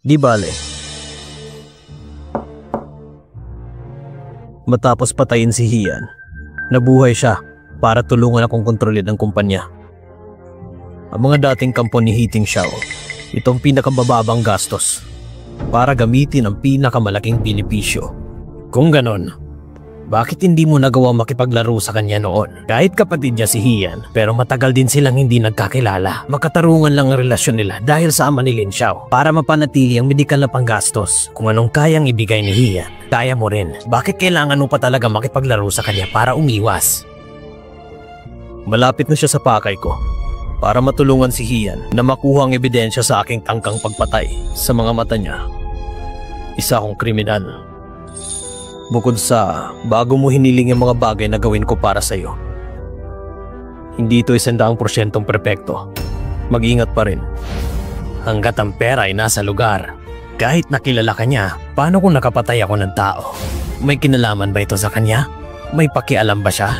Di bale. Matapos patayin si Hian, nabuhay siya para tulungan akong kontrolin ang kumpanya. Ang mga dating kampo ni Hiting Xiao, itong pinakamababang gastos para gamitin ang pinakamalaking benepisyo. Kung ganon, bakit hindi mo nagawa makipaglaro sa kanya noon? Kahit kapatid niya si Hian, pero matagal din silang hindi nagkakilala. Makatarungan lang ang relasyon nila dahil sa ama ni Lin Xiao para mapanatili ang medikal na panggastos. Kung anong kayang ibigay ni Hian, kaya mo rin. Bakit kailangan mo pa talaga makipaglaro sa kanya para umiwas? Malapit na siya sa pakay ko para matulungan si Hian na makuha ang ebidensya sa aking tangkang pagpatay. Sa mga mata niya, isa akong kriminal. Bukod sa bago mo hiniling yung mga bagay na gawin ko para sa'yo, hindi ito 100% perpekto. Mag-ingat pa rin. Hanggat ang pera ay nasa lugar, kahit nakilala ka niya, paano kung nakapatay ako ng tao? May kinalaman ba ito sa kanya? May pakialam ba siya?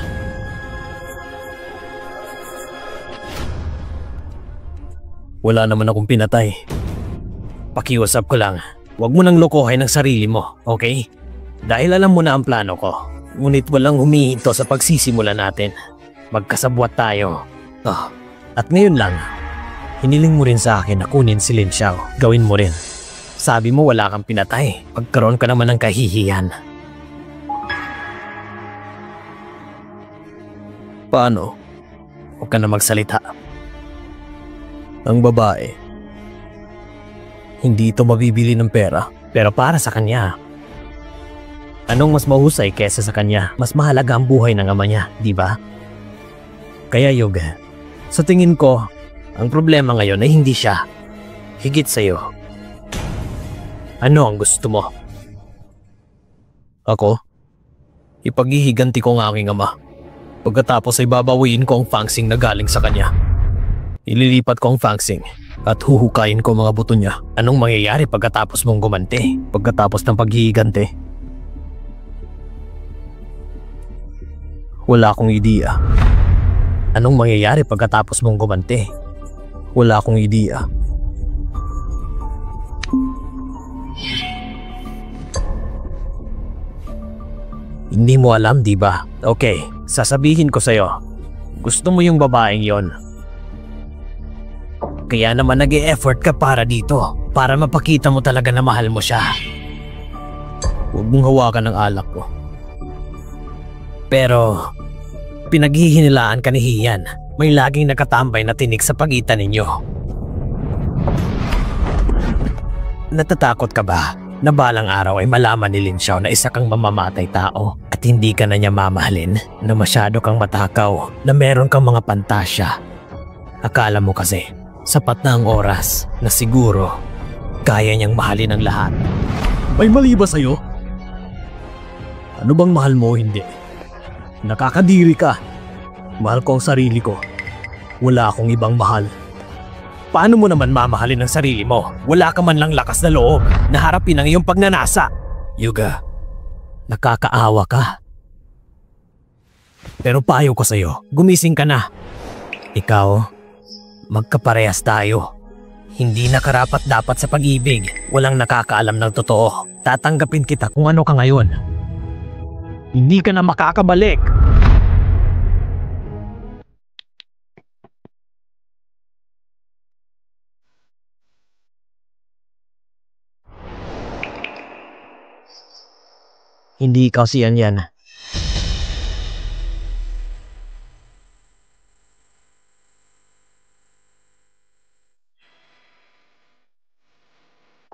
Wala naman akong pinatay. Pakiusap ko lang, huwag mo nang lokohin ang sarili mo, okay? Dahil alam mo na ang plano ko, ngunit walang humihinto sa pagsisimula natin. Magkasabwat tayo. At ngayon lang, hiniling mo rin sa akin na kunin si Lin Xiao. Gawin mo rin. Sabi mo wala kang pinatay. Pagkaroon ka naman ng kahihiyan. Paano? Huwag ka na magsalita. Ang babae, hindi ito mabibili ng pera. Pero para sa kanya, anong mas mahusay kesa sa kanya? Mas mahalaga ang buhay ng ama niya, di ba? Kaya Yoga, sa tingin ko, ang problema ngayon ay hindi siya. Higit sa'yo. Ano ang gusto mo? Ako? Ipaghihiganti ko ang aking ama. Pagkatapos ay babawiin ko ang fangsing na galing sa kanya. Ililipat ko ang fangsing at huhukayin ko mga buto niya. Anong mangyayari pagkatapos mong gumanti? Pagkatapos ng paghihiganti? Wala akong ideya. Anong mangyayari pagkatapos mong gumanti? Wala akong ideya. Hindi mo alam, di ba? Okay, sasabihin ko sa'yo. Gusto mo yung babaeng yon. Kaya naman nag-e-effort ka para dito. Para mapakita mo talaga na mahal mo siya. Huwag mong hawakan ang alak ko. Pero pinaghihinilaan ka ni Hian. May laging nakatambay na tinik sa pagitan ninyo. Natatakot ka ba na balang araw ay malaman ni Lin Xiao na isa kang mamamatay tao at hindi ka na niya mamahalin? Na masyado kang matakaw, na meron kang mga pantasya. Akala mo kasi sapat na ang oras na siguro kaya niyang mahalin ang lahat. May mali ba sa'yo? Ano bang mahal mo o hindi? Nakakadiri ka. Mahal ko ang sarili ko. Wala akong ibang mahal. Paano mo naman mamahalin ang sarili mo? Wala ka man lang lakas na loob na harapin ang iyong pagnanasa. Yuga, nakakaawa ka. Pero payo ko sa'yo, gumising ka na. Ikaw, magkaparehas tayo. Hindi na karapat-dapat sa pag-ibig. Walang nakakaalam ng totoo. Tatanggapin kita kung ano ka ngayon. Hindi ka na makakabalik. Hindi ikaw si Yan.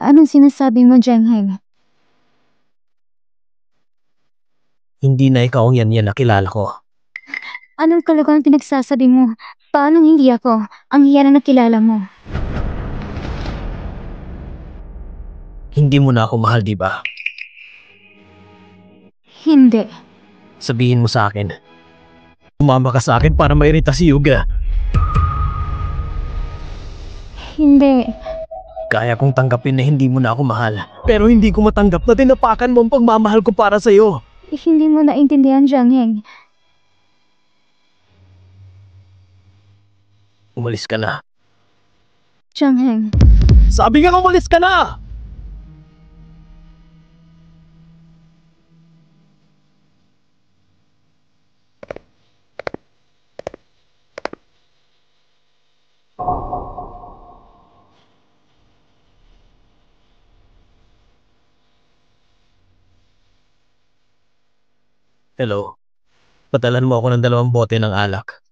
Anong sinasabi mo, Jiangheng? Hindi na ikaw ang Yan na kilala ko. Anong kalokohan pinagsasabi mo? Paano hindi ako ang Yan na nakilala mo? Hindi mo na ako mahal, di ba? Hindi. Sabihin mo sa akin. Umama ka sa akin para mairita si Yuga. Hindi. Kaya kong tanggapin na hindi mo na ako mahal. Pero hindi ko matanggap na tinapakan mo ang pagmamahal ko para sa'yo. Hindi mo naintindihan, Jiangheng. Umalis ka na. Jiangheng. Sabi nga umalis ka na! Hello. Patalan mo ako ng 2 bote ng alak.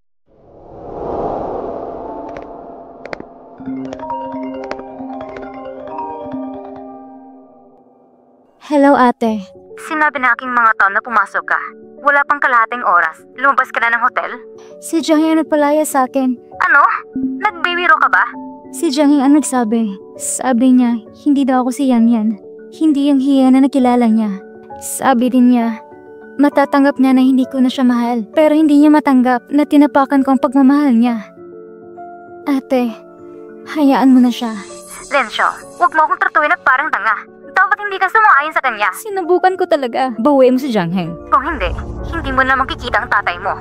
Hello, ate. Sinabi na aking mga tao na pumasok ka. Wala pang kalahating oras. Lumabas ka na ng hotel? Si Jiang nagpalaya sa akin. Ano? Nagbibiro ka ba? Si Jiang ang nagsabi. Sabi niya, hindi daw ako si Yan Yan. Hindi yung hiya na nakilala niya. Sabi din niya, matatanggap niya na hindi ko na siya mahal. Pero hindi niya matanggap na tinapakan ko ang pagmamahal niya. Ate, hayaan mo na siya. Lensyo, huwag mo akong tratuhin na parang tanga. Dapat hindi ka sumaayon sa kanya. Sinubukan ko talaga. Bawiin mo si Jiang Heng. Kung hindi, hindi mo na makikita ang tatay mo.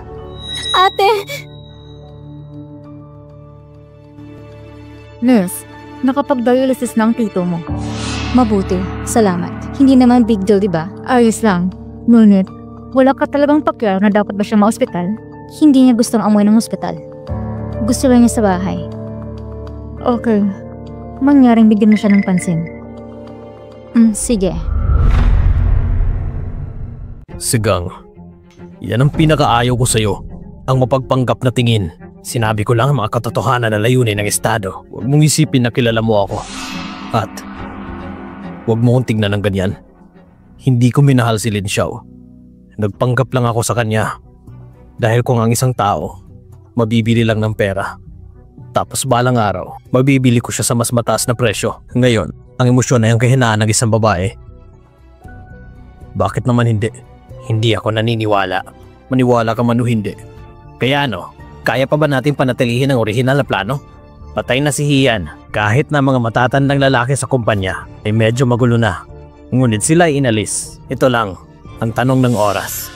Ate! Nurse, nakapag-dialysis na ang tito mo. Mabuti, salamat. Hindi naman big deal, diba? Ayos lang. Ngunit, wala ka talagang pakyar na dapat ba siya ma-ospital? Hindi niya gustong amoy ng ospital. Gusto lang niya sa bahay. Okay. Mangyaring bigyan mo siya ng pansin. Sige. Sigang, yan ang pinakaayaw ko sa'yo. Ang mapagpanggap na tingin. Sinabi ko lang ang mga katotohanan na layunin ng Estado. Huwag mong isipin na kilala mo ako. At huwag mo kong tingnan ng ganyan. Hindi ko minahal si Lin Xiao. Nagpanggap lang ako sa kanya. Dahil kung ang isang tao, mabibili lang ng pera. Tapos balang araw, mabibili ko siya sa mas mataas na presyo. Ngayon, ang emosyon ay ang kahinaan ng isang babae. Bakit naman hindi? Hindi ako naniniwala. Maniwala ka man o hindi. Kaya ano, kaya pa ba natin panatilihin ang orihinal na plano? Patay na si Hian. Kahit na mga matatandang lalaki sa kumpanya ay medyo magulo na. Ngunit sila ay inalis. Ito lang ang tanong ng oras.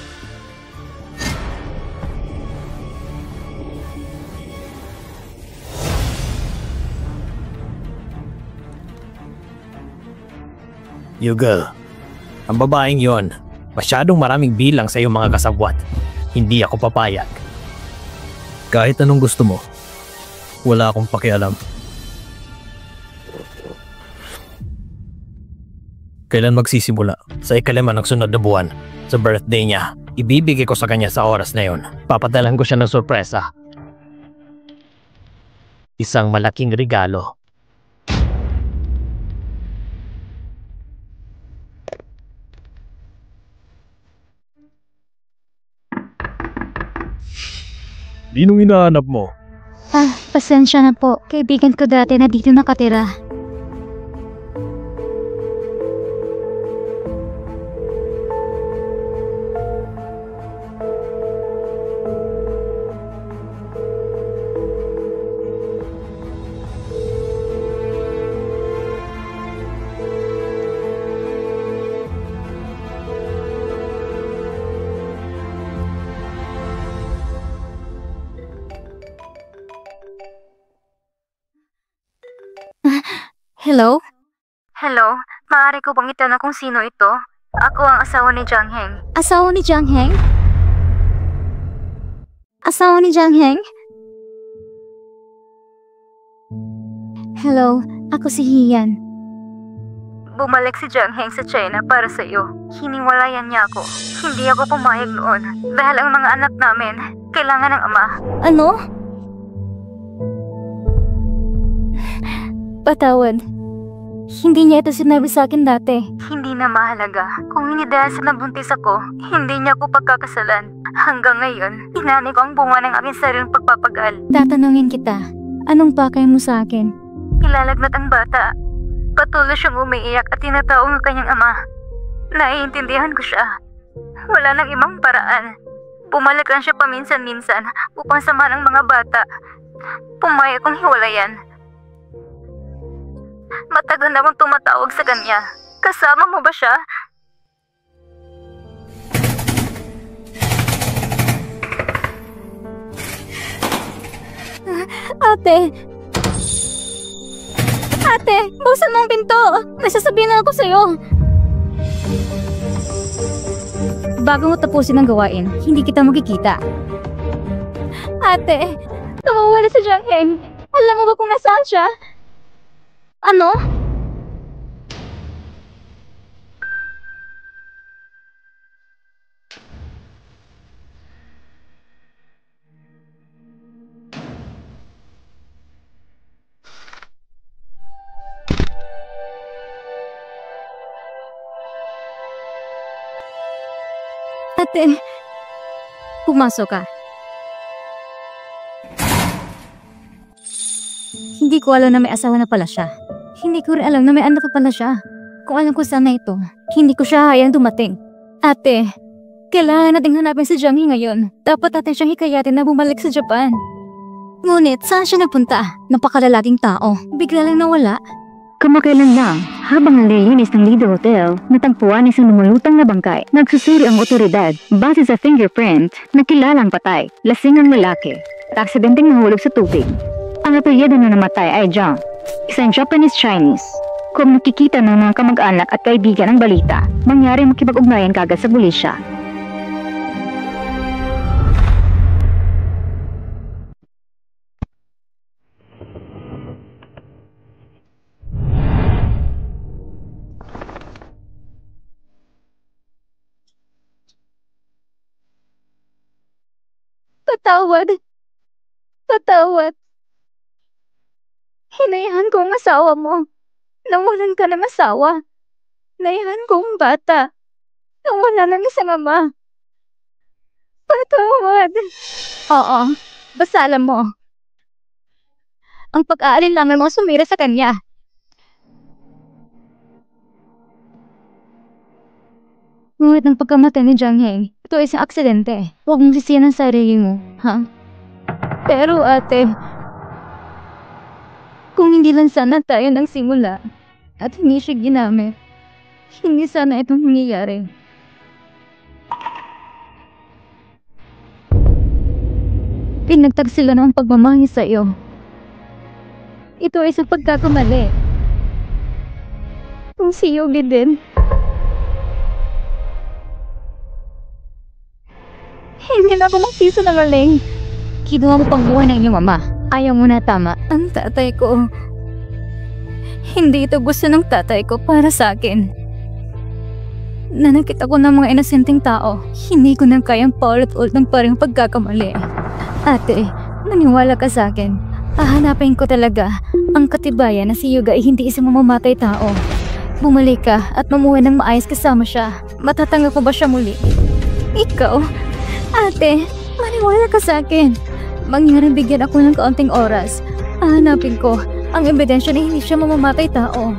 Yugal, ang babaeng yon, masyadong maraming bilang sa iyong mga kasabwat. Hindi ako papayag. Kahit anong gusto mo, wala akong pakialam. Kailan magsisimula? Sa ikalaman ng sunod na buwan. Sa birthday niya, ibibigay ko sa kanya sa oras na yon. Papadalan ko siya ng sorpresa. Isang malaking regalo. Ninong hinahanap mo? Pasensya na po. Kaibigan ko dati na dito nakatira. Hello? Hello, maaari ko bang itanong kung sino ito? Ako ang asawa ni Jiang Heng. Asawa ni Jiang Heng? Asawa ni Jiang Heng? Hello, ako si Hian. Bumalik si Jiang Heng sa China para sa iyo. Hiniwalayan niya ako. Hindi ako pumayag noon dahil ang mga anak namin kailangan ng ama. Ano? Patawad. Hindi niya ito sinabi sa akin dati. Hindi na mahalaga. Kung hindi dahil sa nabuntis ako, hindi niya ako pagkakasalan. Hanggang ngayon, inani ko ang bunga ng aking sariling pagpapagal. Tatanungin kita, anong pakay mo sa akin? Ilalagnat ang bata. Patuloy siyang umiiyak at tinatawag ang kanyang ama. Naiintindihan ko siya. Wala nang ibang paraan. Bumalik lang siya paminsan-minsan upang samahan ang mga bata. Pumayag kong hiwalayan. Matagal na akong tumatawag sa kanya. Kasama mo ba siya? Ate! Ate! Buksan mo ang pinto! May sasabihin na ako sa'yo! Bago mo tapusin ang gawain, hindi kita magkikita. Ate! Tumawala sa Jiang Heng! Alam mo ba kung nasaan siya? Ano? Ate, pumasok ka. Hindi ko alam na may asawa na pala siya. Hindi ko rin alam na may anak pa pala siya. Kung alam ko sana ito, hindi ko siya hayaan dumating. Ate, kailangan nating hanapin si Jang Hee ngayon. Dapat natin siyang hikayatin na bumalik sa Japan. Ngunit, saan siya nagpunta? Napakalalaking tao. Bigla lang nawala. Kamakailan lang, habang nalilinis ng Lido Hotel, natagpuan isang lumulutang na bangkay. Nagsusuri ang otoridad, base sa fingerprint, na kilalang patay, lasing ang lalaki, at aksidenteng nahulog sa tubig. Ang apelyido na namatay ay Jang, isang Japanese-Chinese. Kung nakikita ng mga kamag-anak at kaibigan ang balita, mangyari makipag-ugnayan kagad sa pulisya. Patawad. Hinayahan ko ang asawa mo. Nawalan ka ng asawa. Hinayahan ko ang bata. Nawala ng isang ama. Patawad. Oo, basta alam mo. Ang pag-aalinlangan mo sumira sa kanya. Ngunit ang pagkamatay ni Jang Hee, ito ay isang aksidente. Huwag mong sisiyan ang sarili mo, ha? Pero ate, kung hindi lang sana tayo nang simula at hindi siya ginamit, hindi sana itong nangyayari. Pinagtag sila ng pagmamahal sa iyo. Ito ay isang pagkakamali. Kung si Yogi din, hindi na ako magsisinungaling. Kinuha mo pang buhay ng iyong ama. Ayaw mo na, tama. Ang tatay ko. Hindi ito gusto ng tatay ko para sa akin. Nanakita ko ng mga inosenteng tao. Hindi ko na kayang paulit-ulit ng parang pagkakamali. Ate, naniwala ka sa akin. Hahanapin ko talaga ang katibayan na si Yuga ay hindi isang mamamatay tao. Bumalik ka at mamuhay ng maayos kasama siya. Matatanggap mo ba siya muli? Ikaw? Ate, maniwala ka sa akin. Mangyaring bigyan ako ng kaunting oras. Hahanapin ko ang ebidensya na hindi siya mamamatay tao.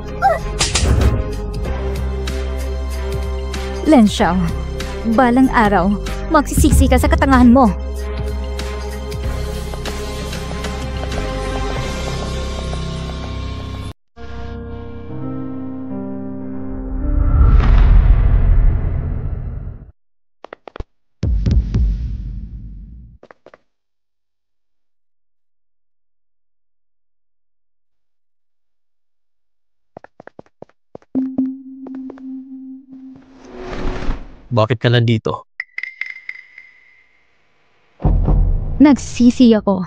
Len Xiao, balang araw, magsisisi ka sa katangahan mo. Bakit ka nandito? Nagsisi ako.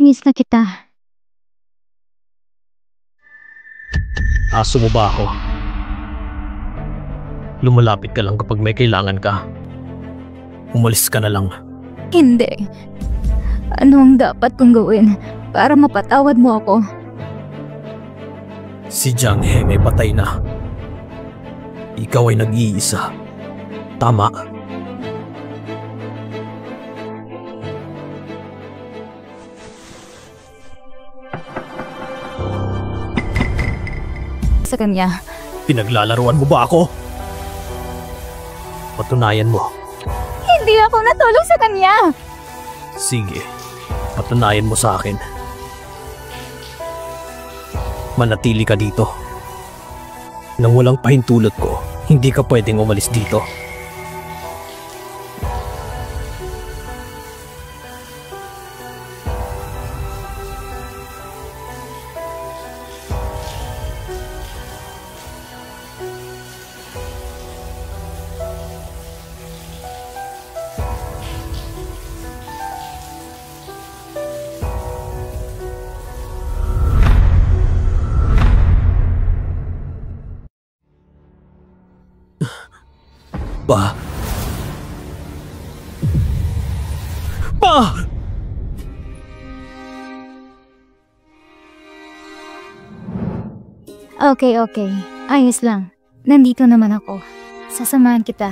Miss na kita. Aso mo ba ako? Lumalapit ka lang kapag may kailangan ka. Umalis ka na lang. Hindi. Ano ang dapat kong gawin para mapatawad mo ako? Si Jang Hee may patay na. Ikaw ay nag-iisa. Tama. Sa kanya. Pinaglalaruan mo ba ako? Patunayan mo. Hindi ako natulong sa kanya. Sige, patunayan mo sa akin. Manatili ka dito. Nang walang pahintulot ko, hindi ka pwedeng umalis dito. Pa! Okay. Ayos lang. Nandito naman ako. Sasamahan kita.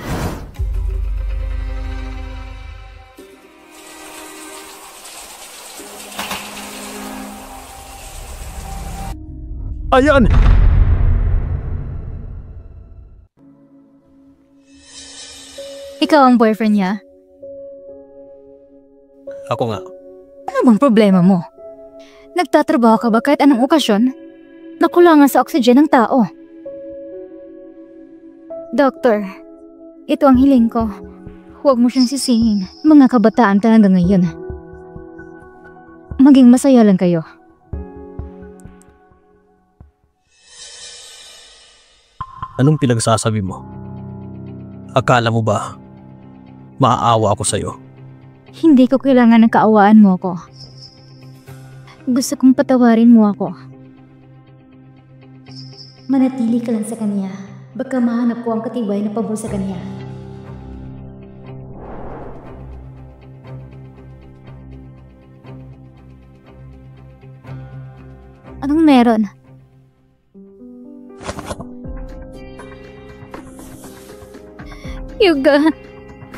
Ayan! Ikaw ang boyfriend niya? Ako nga. Ano bang problema mo? Nagtatrabaho ka ba kahit anong okasyon? Nakulangan sa oxygen ng tao. Doctor, ito ang hiling ko. Huwag mo siyang sisihin. Mga kabataan talaga ngayon. Maging masaya lang kayo. Anong pinagsasabi mo? Akala mo ba maaawa ako sa'yo? Hindi ko kailangan ng kaawaan mo ako. Gusto kong patawarin mo ako. Manatili ka lang sa kanya. Baka mahanap ko ang katibay na pabor sa kanya. Anong meron? Yuga,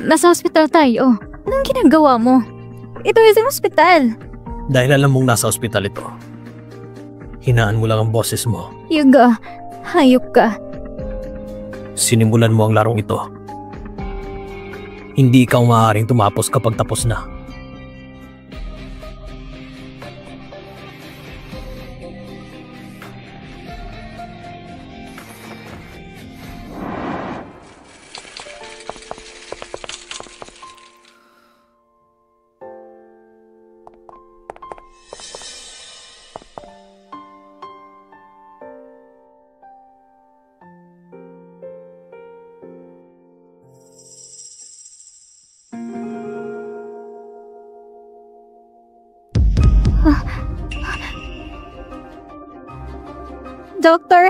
nasa ospital tayo. Anong ginagawa mo? Ito isang ospital. Dahil alam mong nasa ospital ito, hinaan mo lang ang boses mo. Yuga, hayop ka. Sinimulan mo ang larong ito. Hindi ikaw maaaring tumapos kapag tapos na. Doctor!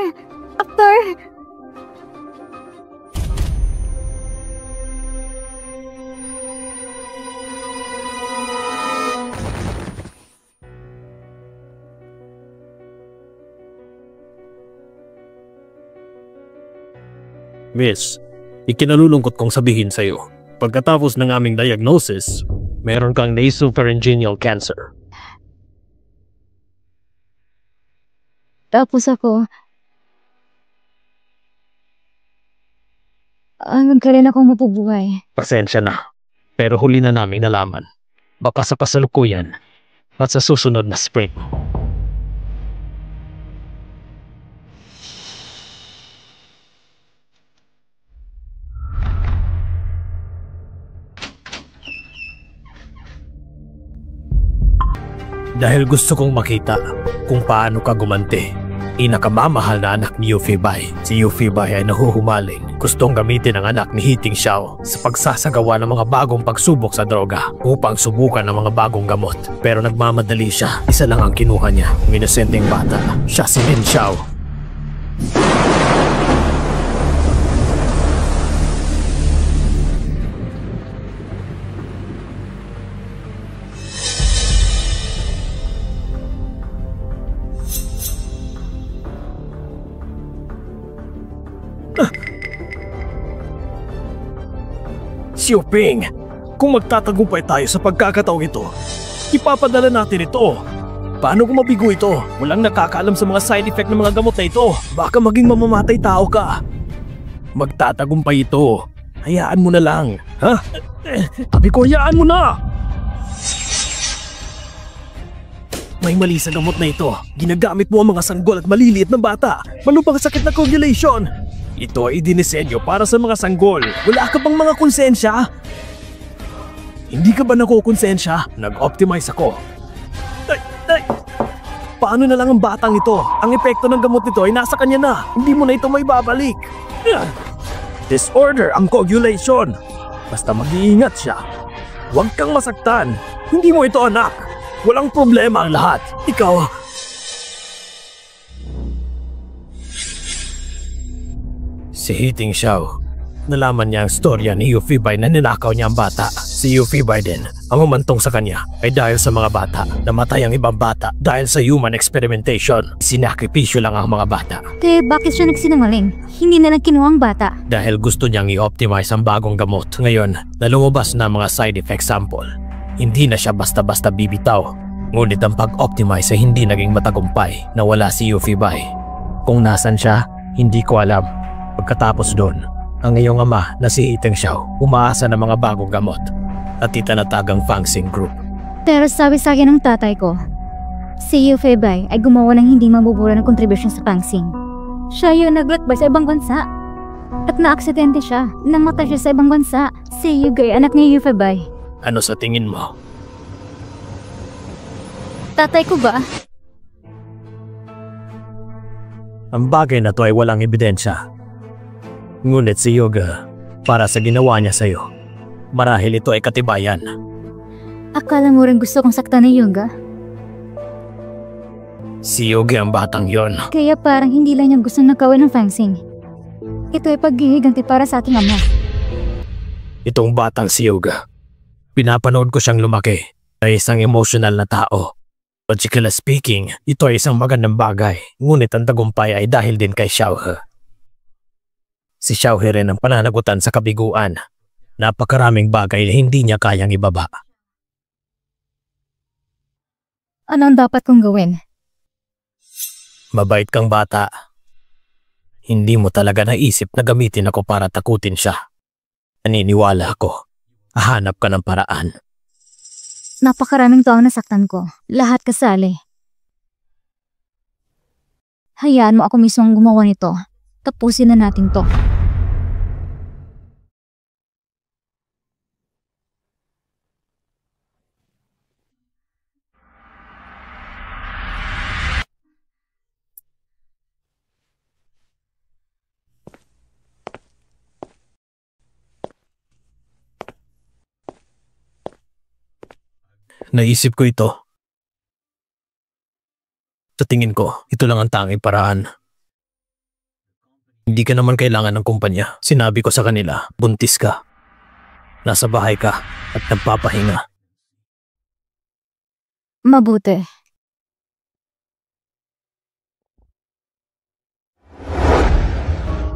Miss, ikinalulungkot kong sabihin sa'yo, pagkatapos ng aming diagnosis, meron kang nasopharyngeal cancer. Tapos ako, hanggang kailan akong mapubuhay? Pasensya na, pero huli na naming nalaman. Baka sa kasalukuyan at sa susunod na spring. Dahil gusto kong makita kung paano ka gumanti. Inakamamahal na anak ni Yufei. Si Yufei ay nahuhumaling. Gustong gamitin ang anak ni Hiting Xiao sa pagsasagawa ng mga bagong pagsubok sa droga upang subukan ng mga bagong gamot. Pero nagmamadali siya. Isa lang ang kinuha niya. Ang inosenteng bata. Siya si Lin Xiao. Xiaoping, kung magtatagumpay tayo sa pagkakataong ito, ipapadala natin ito. Paano kung mabigo ito? Walang nakakaalam sa mga side effect ng mga gamot na ito. Baka maging mamamatay tao ka. Magtatagumpay ito. Hayaan mo na lang. Ha? Sabi ko, hayaan mo na! May mali sa gamot na ito. Ginagamit mo ang mga sanggol at maliliit na bata. Malubhang sakit na coagulation. Ito ay dinisenyo para sa mga sanggol. Wala ka bang mga konsensya? Hindi ka ba nakukonsensya? Nag-optimize ako. Paano na lang ang batang ito? Ang epekto ng gamot nito ay nasa kanya na. Hindi mo na ito may babalik. Disorder ang coagulation. Basta mag-iingat siya. Huwag kang masaktan. Hindi mo ito anak. Walang problema ang lahat. Ikaw... Si Hiting Xiao, nalaman niya ang storya ni Yufei na ninakaw niya ang bata. Si Si Yuffie Biden, ang humantong sa kanya ay dahil sa mga bata. Namatay ang ibang bata dahil sa human experimentation. Sinakripisyo lang ang mga bata. Kaya bakit siya nagsinungaling? Hindi na lang kinuha ang bata. Dahil gusto niyang i-optimize ang bagong gamot. Ngayon, na lumabas na mga side effect sample. Hindi na siya basta-basta bibitaw. Ngunit ang pag-optimize ay hindi naging matagumpay. Nawala si Yuffie Bai. Kung nasan siya, hindi ko alam. Pagkatapos doon, ang iyong ama na si Iteng Xiao umaasa ng mga bagong gamot at itinatagang Fangsing Group. Pero sabi sa akin ng tatay ko, si Yu Feibei ay gumawa ng hindi mabubura ng kontribusyon sa Fangsing. Siya yung naglakbay sa ibang bansa. At naaksidente siya. Namatay siya sa ibang bansa. Si Yu Gay, anak ni Yu Feibei. Ano sa tingin mo? Tatay ko ba? Ang bagay na to ay walang ebidensya. Ngunit si Yoga, para sa ginawa niya sa'yo, marahil ito ay katibayan. Akala mo rin gusto kong saktan ni Yoga? Si Yoga ang batang yon. Kaya parang hindi lang niya gusto nakawin ng Fangsing. Ito ay paghihiganti para sa ating ama. Itong batang si Yoga, pinapanood ko siyang lumaki ay isang emotional na tao. Logically speaking, ito ay isang magandang bagay, ngunit ang tagumpay ay dahil din kay Xiaohe. Si Xiaohe rin ang pananagutan sa kabiguan. Napakaraming bagay na hindi niya kayang ibaba. Ano ang dapat kong gawin? Mabait kang bata. Hindi mo talaga naisip na gamitin ako para takutin siya. Naniniwala ako. Hahanap ka ng paraan. Napakaraming tao ang nasaktan ko. Lahat kasali. Hayaan mo ako mismo ang gumawa nito. Tapusin na natin to. Naisip ko ito. Sa tingin ko, ito lang ang tanging paraan. Hindi ka naman kailangan ng kumpanya. Sinabi ko sa kanila, buntis ka. Nasa bahay ka at nagpapahinga. Mabuti.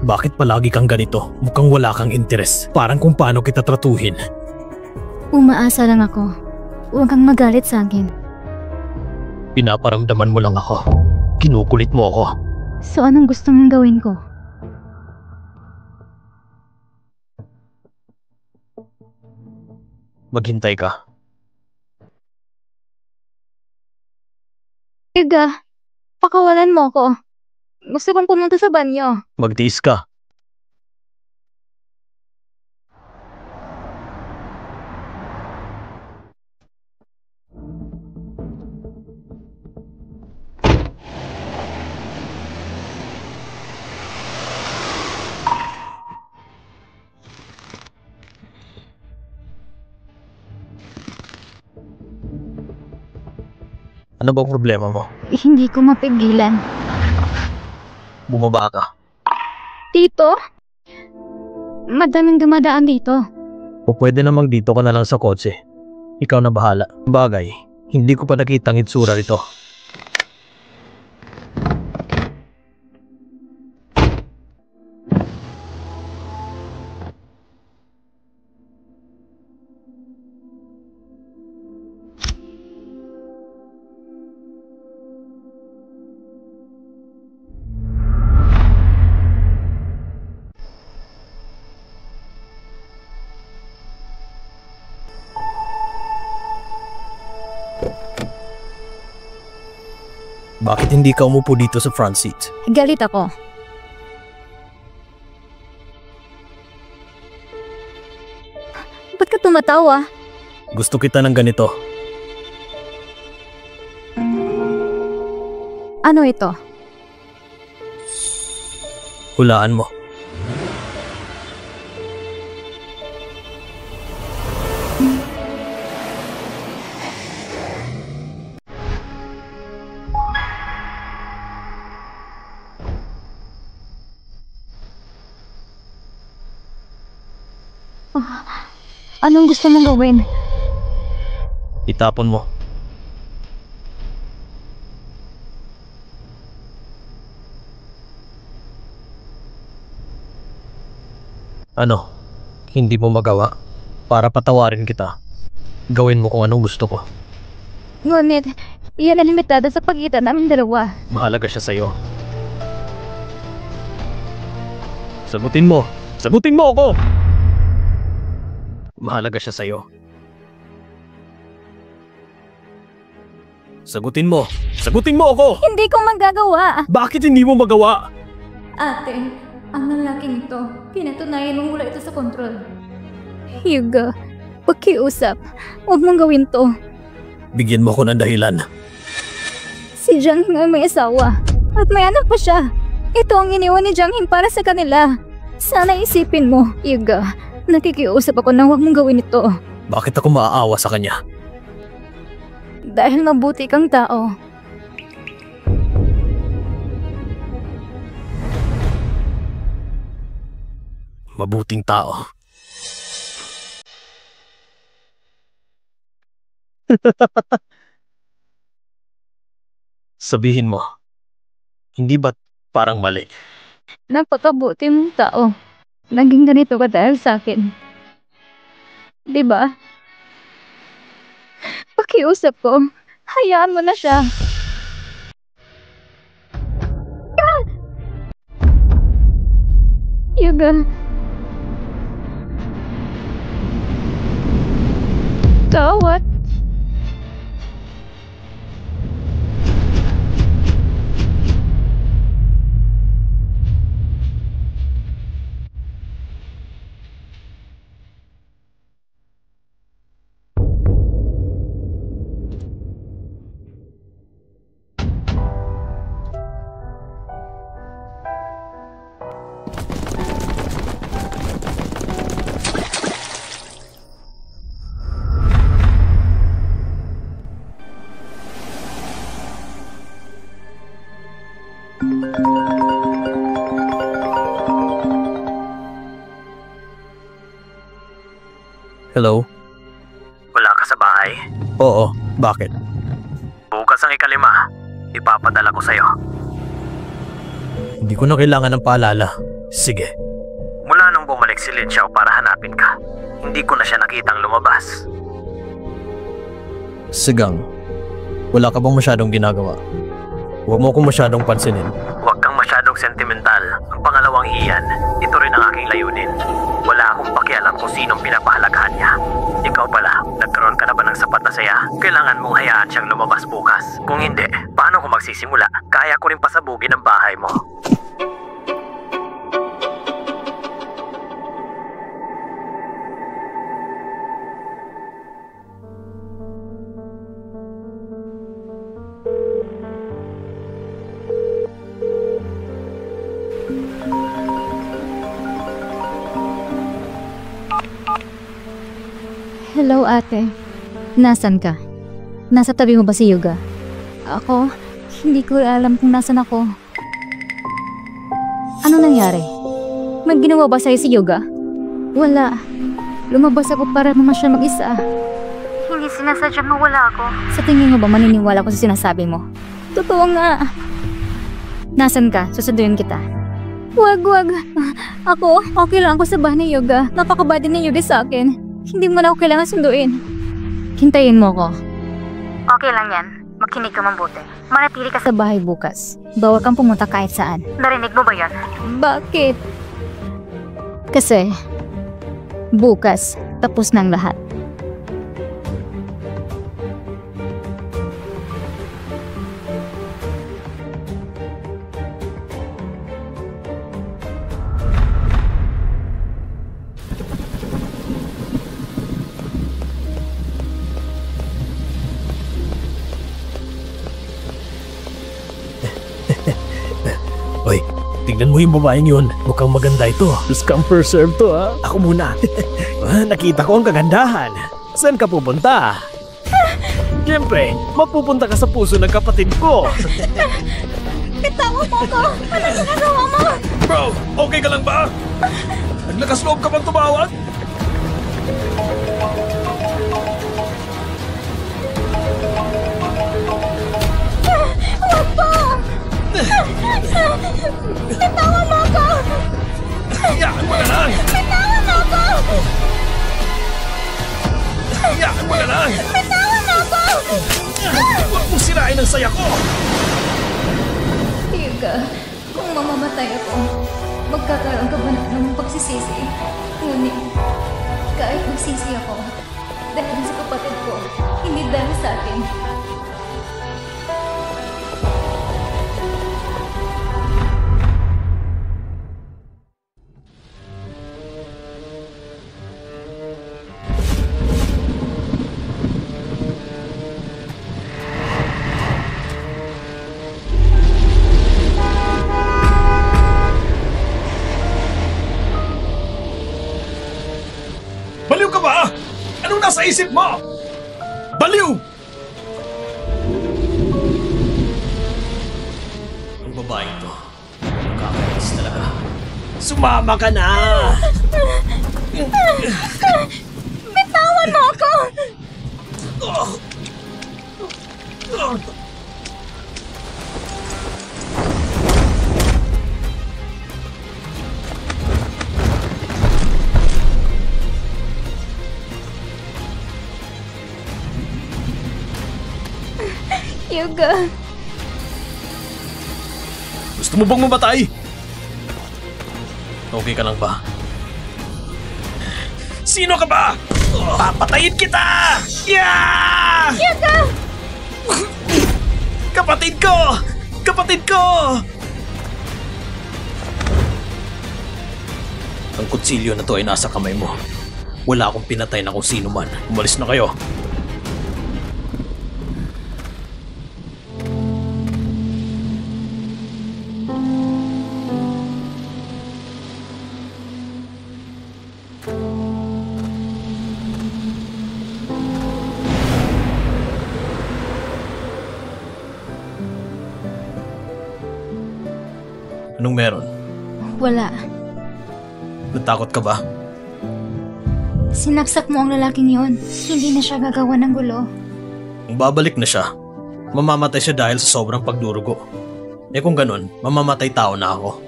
Bakit palagi kang ganito? Mukhang wala kang interes. Parang kung paano kita tratuhin. Umaasa lang ako. Huwag kang magalit sa akin. Pinaparamdaman mo lang ako. Kinukulit mo ako. So anong gusto mong gawin ko? Maghintay ka. Iga, pakawalan mo ko. Gusto kong pumunta sa banyo. Magtiis ka. Ano bang problema mo? Hindi ko mapigilan. Bumaba ka. Tito? Madaming dumadaan dito. O pwede namang dito ka na lang sa kotse. Ikaw na bahala. Bagay, hindi ko pa nakita ang itsura rito. Bakit hindi ka umupo dito sa front seat? Galit ako. Ba't ka tumatawa? Gusto kita ng ganito. Ano ito? Hulaan mo. Anong gusto mong gawin? Itapon mo. Ano? Hindi mo magawa? Para patawarin kita. Gawin mo kung anong gusto ko. Ngunit, iyan ang limitado sa pagitan namin dalawa. Mahalaga siya sa'yo. Sagutin mo! Sagutin mo ako! Mahalaga siya sa'yo. Sagutin mo! Sagutin mo ako! Hindi ko magagawa! Bakit hindi mo magawa? Ate, ang lalaking ito, pinatunayan mong wala ito sa kontrol. Hyuga, pakiusap. Huwag mong gawin to. Bigyan mo ako ng dahilan. Si Jiang nga may asawa. At may anak pa siya. Ito ang iniwan ni Jiang para sa kanila. Sana isipin mo, Hyuga. Nakikiusap ako na huwag mong gawin ito. Bakit ako maaawa sa kanya? Dahil mabuti kang tao. Mabuting tao. Sabihin mo, hindi ba't parang mali? Napakabuti mong tao. Naging ganito ka dahil sa akin. Diba? Pakiusap ko, hayaan mo na siya. Hyuga. Tawat. Hello? Wala ka sa bahay? Oo, bakit? Bukas ang 5, ipapadala ko sa'yo. Hindi ko na kailangan ng paalala. Sige. Mula nung bumalik si Lin Xiao para hanapin ka, hindi ko na siya nakitang lumabas. Sigang, wala ka bang masyadong ginagawa? Huwag mo akong masyadong pansinin. Huwag kang masyadong sentimental. Ang pangalawang iyan, ito rin ang aking layunin. Wala akong pakialam kung sinong pinapahalagahan niya. Ikaw pala, nagkaroon ka na ba ng sapat na saya? Kailangan mong hayaan siyang lumabas bukas. Kung hindi, paano ko magsisimula? Kaya ko rin pasabugin ang bahay mo. Hello, ate. Nasaan ka? Nasa tabi mo ba si Hyuga? Ako? Hindi ko alam kung nasan ako. Ano nangyari? May ginawa ba sa'yo si Hyuga? Wala. Lumabas ako para mamasyal mag-isa. Hindi sinasadyang mawala ako. Sa tingin mo ba maniniwala ko sa sinasabi mo? Totoo nga. Nasaan ka? Susunduin kita. Wag. Ako, okay lang ako sa bahay ni Hyuga. Napakabadi ni Hyuga sa akin. Hindi mo na ako kailangan sunduin. Hintayin mo ko. Okay lang yan. Makinig ka mabuti. Manatili ka sa... Sa bahay bukas. Bawal kang pumunta kahit saan. Narinig mo ba yan? Bakit? Kasi, bukas, tapos ng lahat. Hoy, tignan mo yung babaeng yun. Mukhang maganda ito. Scam per serve to ha. Ako muna. Nakita ko ang kagandahan. Saan ka pupunta? Siyempre, mapupunta ka sa puso ng kapatid ko. Bitawan mo ko! Ano ginagawa mo? Bro, okay ka lang ba? Naglakas loob ka bang tumawag? Bitawan mo ako! Hayaan mo na lang! Bitawan mo ako! Hayaan mo na lang! Bitawan mo ako! Huwag mong sirain ang saya ko! Hyuga, kung mamamatay ako, magkakaroon ka ba ng pagsisisi? Ngunit, kahit magsisi ako, dahil sa kapatid ko, hindi dahil sa akin. Baliw ka ba? Anong nasa isip mo? Baliw! Ang babaeng to, kakainis talaga. Sumama ka na! Bitawan mo ako! Hyuga, Gusto mo bang mamatay? Okay ka lang ba? Sino ka ba? Papatayin kita! Yeah! Hyuga! Kapatid ko! Kapatid ko! Ang kutsilyo na to ay nasa kamay mo. Wala akong pinatay na kung sino man. Umalis na kayo. Anong meron? wala. Natakot ka ba? Sinaksak mo ang lalaking yon. Hindi na siya gagawa ng gulo. Kung babalik na siya, mamamatay siya dahil sa sobrang pagdurugo. Eh kung ganun, mamamatay tao na ako.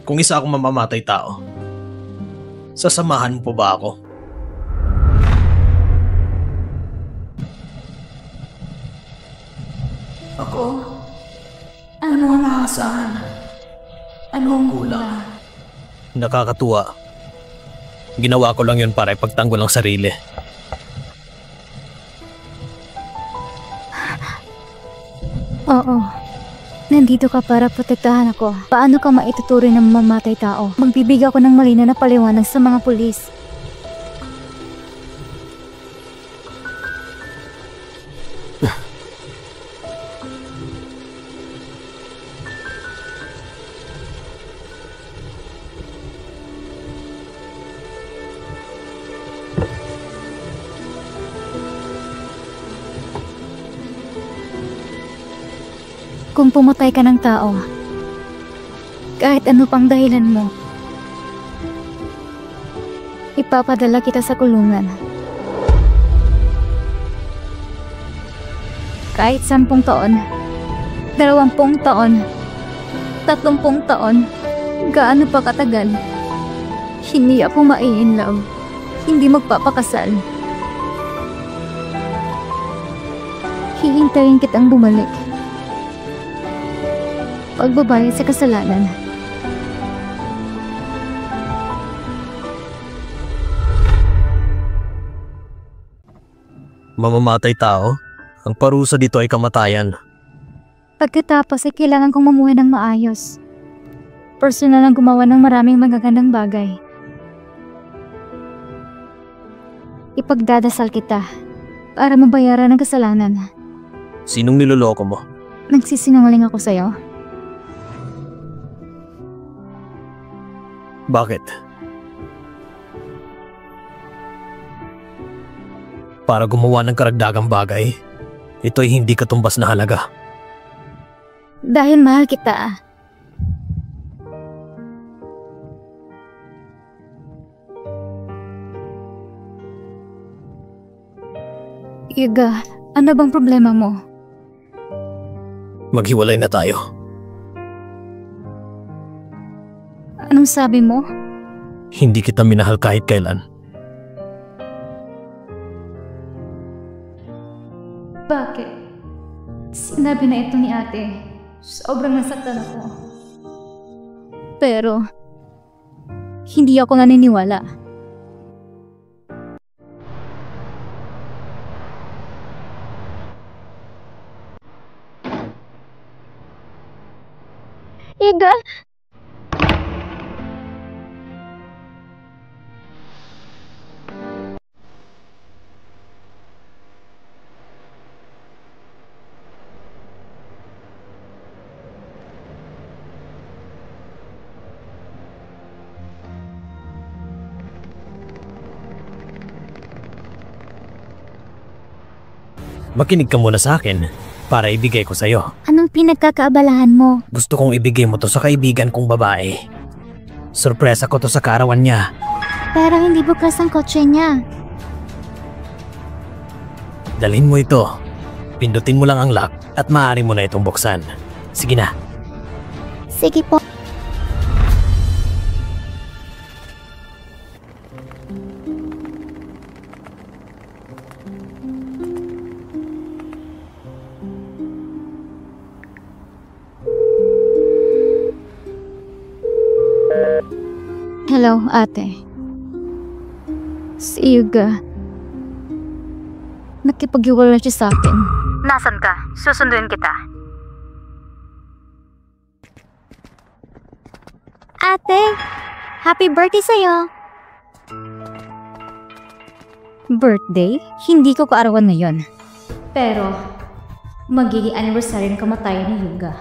Kung isa akong mamamatay tao, sasamahan mo pa ba ako? Ako? Ano ang naasahan? Anong kulang? Nakakatuwa. Ginawa ko lang yun para ipagtanggol ang sarili. Oo. Nandito ka para protektahan ako. Paano ka maituturing ng mamamatay tao? Magbibigay ako ng malinaw na paliwanag sa mga pulis. Kung pumatay ka ng tao, kahit ano pang dahilan mo, ipapadala kita sa kulungan. Kahit 10 taon, 20 taon, 30 taon, gaano pa katagal, hindi ako mai-inlove, hindi magpapakasal. Hihintayin kitang bumalik. Pagbabayad sa kasalanan. Mamamatay tao? Ang parusa dito ay kamatayan. Pagkatapos ay kailangan kong mamuhay ng maayos. Personal ang gumawa ng maraming magagandang bagay. Ipagdadasal kita para mabayaran ang kasalanan. Sinong niloloko mo? Nagsisinungaling ako sa'yo. Bakit? Para gumawa ng karagdagang bagay, ito ay hindi katumbas na halaga. Dahil mahal kita. Yuga, ano bang problema mo? Maghiwalay na tayo. Anong sabi mo? Hindi kita minahal kahit kailan. Bakit? Sinabi na ito ni ate. Sobrang nasaktan ako. Pero, hindi ako naniniwala. Iga! Makinig ka muna sa akin para ibigay ko sa'yo. Anong pinagkakaabalahan mo? Gusto kong ibigay mo to sa kaibigan kong babae. Sorpresa ko to sa kaarawan niya. Pero hindi bukas ang kotse niya. Dalhin mo ito. Pindutin mo lang ang lock at maaari mo na itong buksan. Sige na. Sige po. Hello, ate. Si Yuga. Nakipag-iwala siya sa akin. Nasaan ka? Susunduin kita. Ate, happy birthday sa'yo! Birthday? Hindi ko kaarawan ngayon. Pero, magiging anniversary ng kamatayan ni Yuga.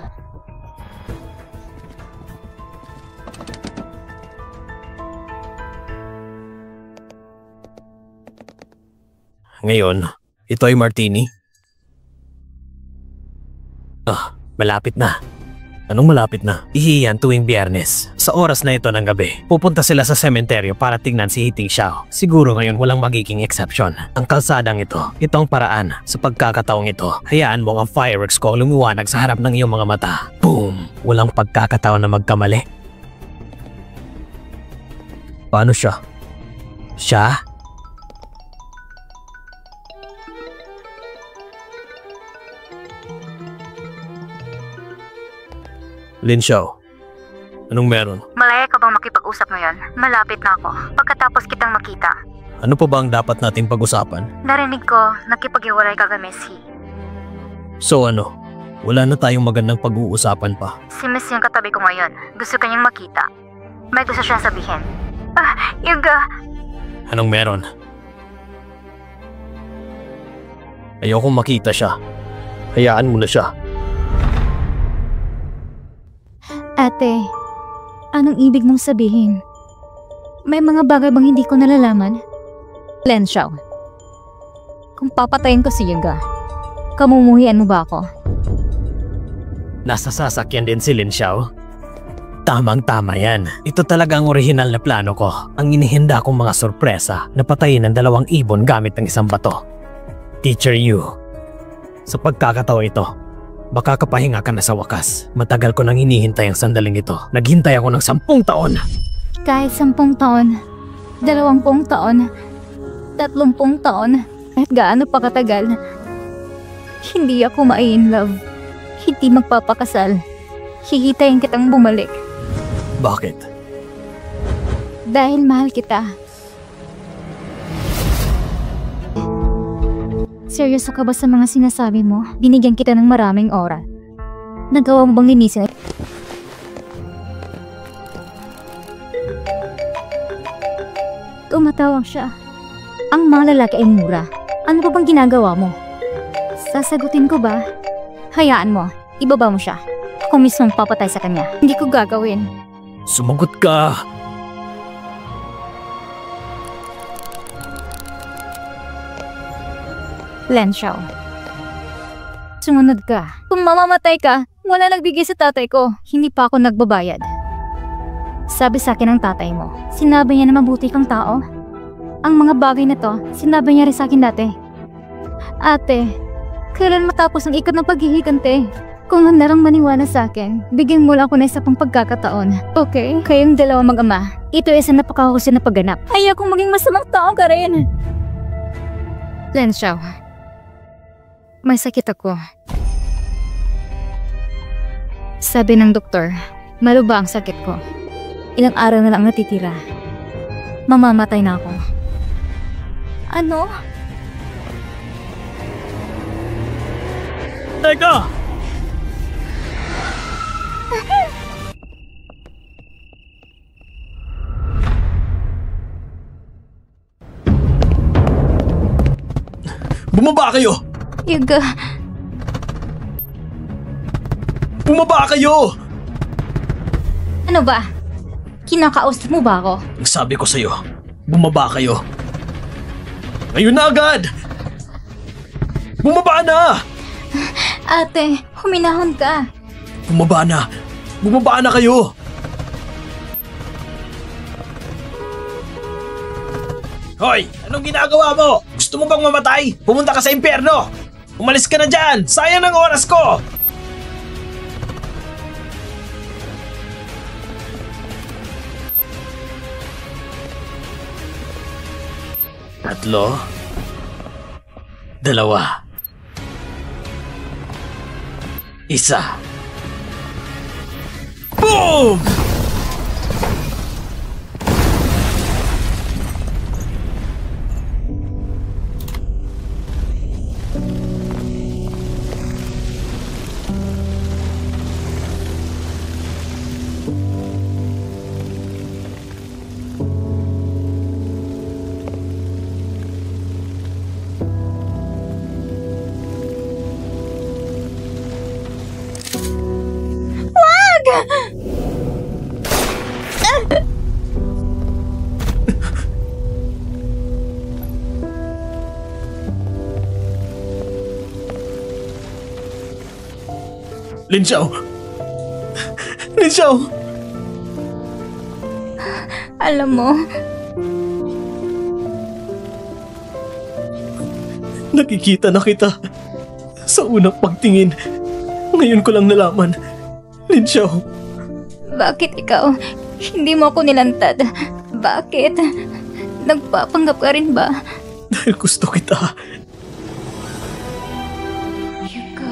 Ngayon, ito ay martini. Malapit na. Anong malapit na? Ihiyan tuwing Biyernes. Sa oras na ito ng gabi, pupunta sila sa sementeryo para tingnan si Hiting Xiao. Siguro ngayon walang magiging exception. Ang kalsadang ito ang paraan. Sa pagkakataong ito, hayaan mo ang fireworks ko lumiwanag sa harap ng iyong mga mata. Boom! Walang pagkakataon na magkamali. Paano siya? Siya? Lin Xiao, anong meron? Malaya ka bang makipag-usap ngayon? Malapit na ako. Pagkatapos kitang makita. Ano pa ba ang dapat nating pag-usapan? Narinig ko, nakipag-iwalay ka kay Miss He. So ano, wala na tayong magandang pag-uusapan pa. Si Miss yung katabi ko ngayon. Gusto kanyang makita. May gusto siya sabihin. Yuga! Anong meron? Ayokong makita siya. Hayaan mo na siya. Ate, anong ibig mong sabihin? May mga bagay bang hindi ko nalalaman? Lin Xiao, kung papatayin ko si Yuga, kamumuhian mo ba ako? Nasa sasakyan din si Lin Xiao. Tamang-tama yan. Ito talaga ang orihinal na plano ko. Ang inihanda kong mga sorpresa na patayin ng 2 ibon gamit ng 1 bato. Teacher Yu, sa pagkakataon ito, baka kapahinga ka na sa wakas. Matagal ko nang hinihintay ang sandaling ito. Naghintay ako ng 10 taon. Kahit 10 taon, 20 taon, 30 taon, at gaano pa katagal, hindi ako ma-in love. Hindi magpapakasal. Hihintayin kitang bumalik. Bakit? Dahil mahal kita. Seryoso ka ba sa mga sinasabi mo? Binigyan kita ng maraming oras. Nagawa mo bang linisin? Tumatawag siya. Ang mga lalaki ay mura. Ano pa bang ginagawa mo? Sasagutin ko ba? Hayaan mo. Ibaba mo siya. Ako mismo papatay sa kanya. Hindi ko gagawin. Sumagot ka! Lin Xiao, sumunod ka. Kung mamamatay ka, wala nagbigay sa tatay ko. Hindi pa ako nagbabayad. Sabi sa akin ng tatay mo, sinabi niya na mabuti kang tao. Ang mga bagay na to, sinabi niya rin sa akin dati. Ate, kailan matapos ang ikot ng paghihigante? Kung handarang maniwala sa akin, bigyan mo lang ako ng isa pang pagkakataon. Okay? Kayong dalawa mag-ama. Ito ay isang napakahusay na pagganap. Ayokong maging masamang tao ka rin. Len Xiao, may sakit ako. Sabi ng doktor, maluba ang sakit ko. Ilang araw na lang natitira. Mamamatay na ako. Ano? Teka! Bumaba kayo! Yuga, Bumaba kayo! ano ba? Kinakausap mo ba ako? Ang sabi ko sa'yo, bumaba kayo. Ngayon na agad! Bumaba na! Ate, huminahon ka. Bumaba na! Bumaba na kayo! Hoy! Anong ginagawa mo? Gusto mo bang mamatay? Pumunta ka sa impyerno! Umalis ka na dyan! Sayang ng oras ko! Tatlo. Dalawa. Isa. Boom! Lin Xiao! Lin Xiao! Alam mo, Nakikita na kita sa unang pagtingin. Ngayon ko lang nalaman. Lin Xiao, bakit ikaw hindi mo ako nilantad? Bakit? Nagpapanggap ka rin ba? dahil gusto kita. Yuka,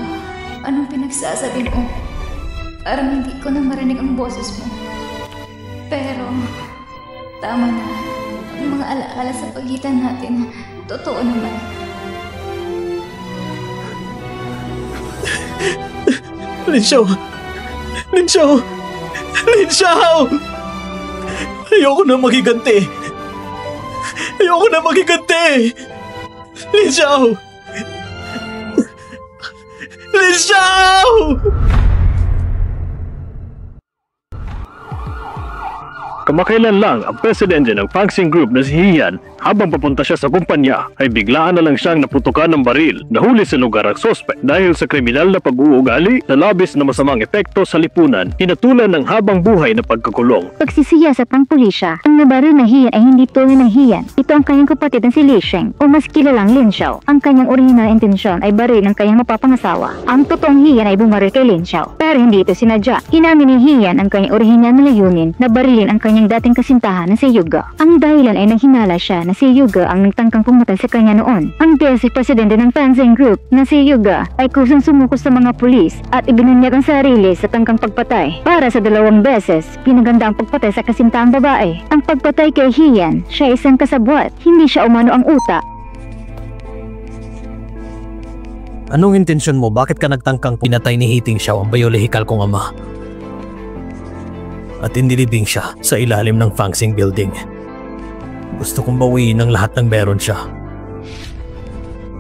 anong pinagsasabi mo? Parang hindi ko na marinig ang boses mo. Pero, tama na. Ang mga alaala sa pagitan natin, totoo naman. Lin Xiao! Lin Xiao! Lin Xiao! Ayoko na magiganti! Ayoko na magiganti! Lin Xiao! Lin Xiao! Kamakailan lang ang presidente ng Fangxing Group na si Hian, habang papunta siya sa kumpanya ay biglaan na lang siyang naputukan ng baril. Nahuli sa lugar ang sospek dahil sa kriminal na pag-uugali na labis na masamang epekto sa lipunan, hinatulan ng habang buhay na pagkakulong. Pagsisiyasat ng pulisya, ang nabaril na Hian ay hindi tunay na Hian. Ito ang kanyang kapatid na si Li Sheng o mas kilalang Lin Xiao. Ang kanyang orihinal na intensyon ay baril ng kanyang mapapangasawa. Ang totoong Hian ay bumaril kay Lin Xiao, pero hindi ito sinadya. Inamin ni Hian ang kanyang orihinal na layunin na barilin ang kanyang dating kasintahan na si Yuga. Ang dahilan ay nanghinala siya na si Yuga ang nagtangkang pumatay sa kanya noon. Ang basic presidente ng Fangxing Group na si Yuga ay kusang sumuko sa mga pulis at ibinunyag ang sarili sa tangkang pagpatay. Para sa 2 beses, pinaganda ang pagpatay sa kasintahang babae. Ang pagpatay kay Hian, siya isang kasabwat. Hindi siya umano ang utak. Anong intensyon mo? Bakit ka nagtangkang pinatay ni Hiting Xiao ang biolehikal kong ama? At inilibing siya sa ilalim ng Fangxing Building. Gusto kong bawiin ang lahat ng meron siya.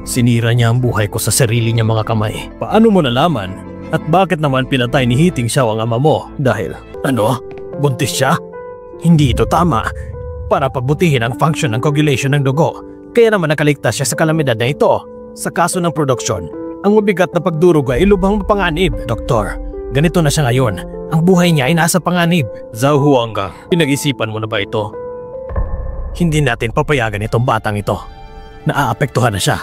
Sinira niya ang buhay ko sa sarili niya mga kamay. Paano mo nalaman? At bakit naman pinatay ni Hiting Xiao ang ama mo? Dahil, ano? Buntis siya? Hindi ito tama. Para pabutihin ang function ng coagulation ng dugo. Kaya naman nakaligtas siya sa kalamidad na ito. Sa kaso ng produksyon, ang mabigat na pagdurugo ay lubhang mapanganib. Doktor, ganito na siya ngayon. Ang buhay niya ay nasa panganib. Zhao Huanggang, pinag-isipan mo na ba ito? Hindi natin papayagan itong batang ito. Naaapektuhan na siya.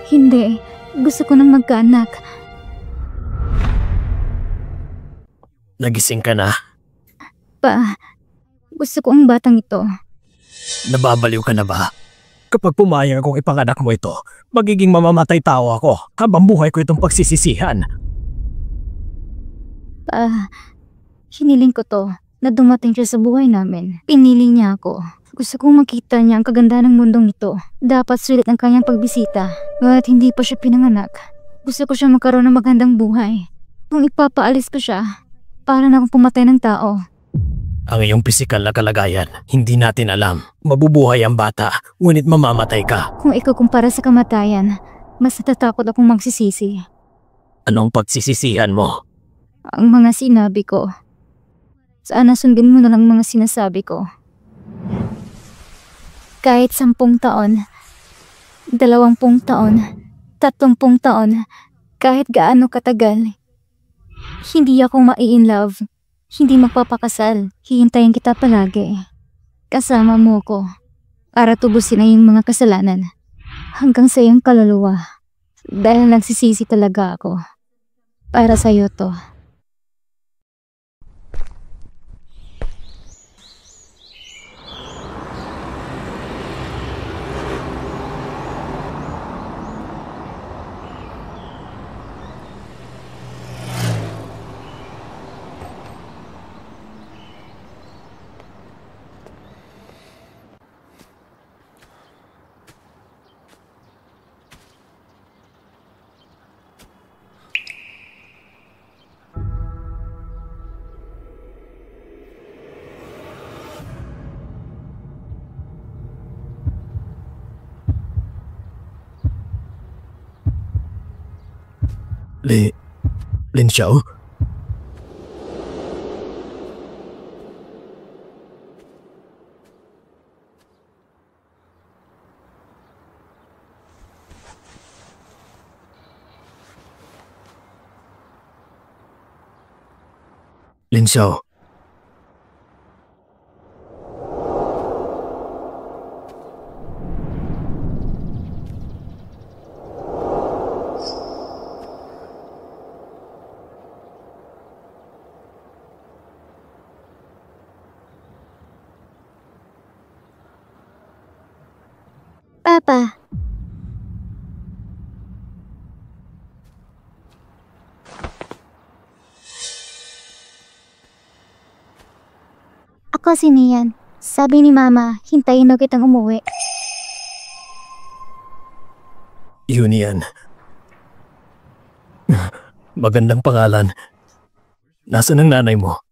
Hindi. Gusto ko nang magkaanak. Nagising ka na? Gusto ko ang batang ito. Nababaliw ka na ba? Kapag pumayag akong ipanganak mo ito, magiging mamamatay tao ako habang buhay ko itong pagsisisihan. Hiniling ko to na dumating siya sa buhay namin. Pinili niya ako. Gusto kong makita niya ang kaganda ng mundong ito. Dapat sulit ang kanyang pagbisita. Ngunit hindi pa siya pinanganak. Gusto ko siya magkaroon ng magandang buhay. Kung ipapaalis ko siya, para na akong pumatay ng tao. Ang iyong pisikal na kalagayan, hindi natin alam. Mabubuhay ang bata, ngunit mamamatay ka. Kung ikukumpara sa kamatayan, mas natatakot akong magsisisi. Anong pagsisisihan mo? Ang mga sinabi ko. Sana sundin mo na lang mga sinasabi ko. Kahit 10 taon, 20 taon, 30 taon, kahit gaano katagal, hindi ako mai-inlove. Hindi magpapakasal. Hihintayin kita palagi. Kasama mo ko. Para tubusin na yung mga kasalanan. Hanggang sa iyong kaluluwa. Dahil nagsisisi talaga ako. Para sa'yo to. Lin Xiao? Lin Xiao? Papa. Ako si Nian. Sabi ni Mama, hintayin daw kitang umuwi. Yun yan. Magandang pangalan. Nasaan ang nanay mo?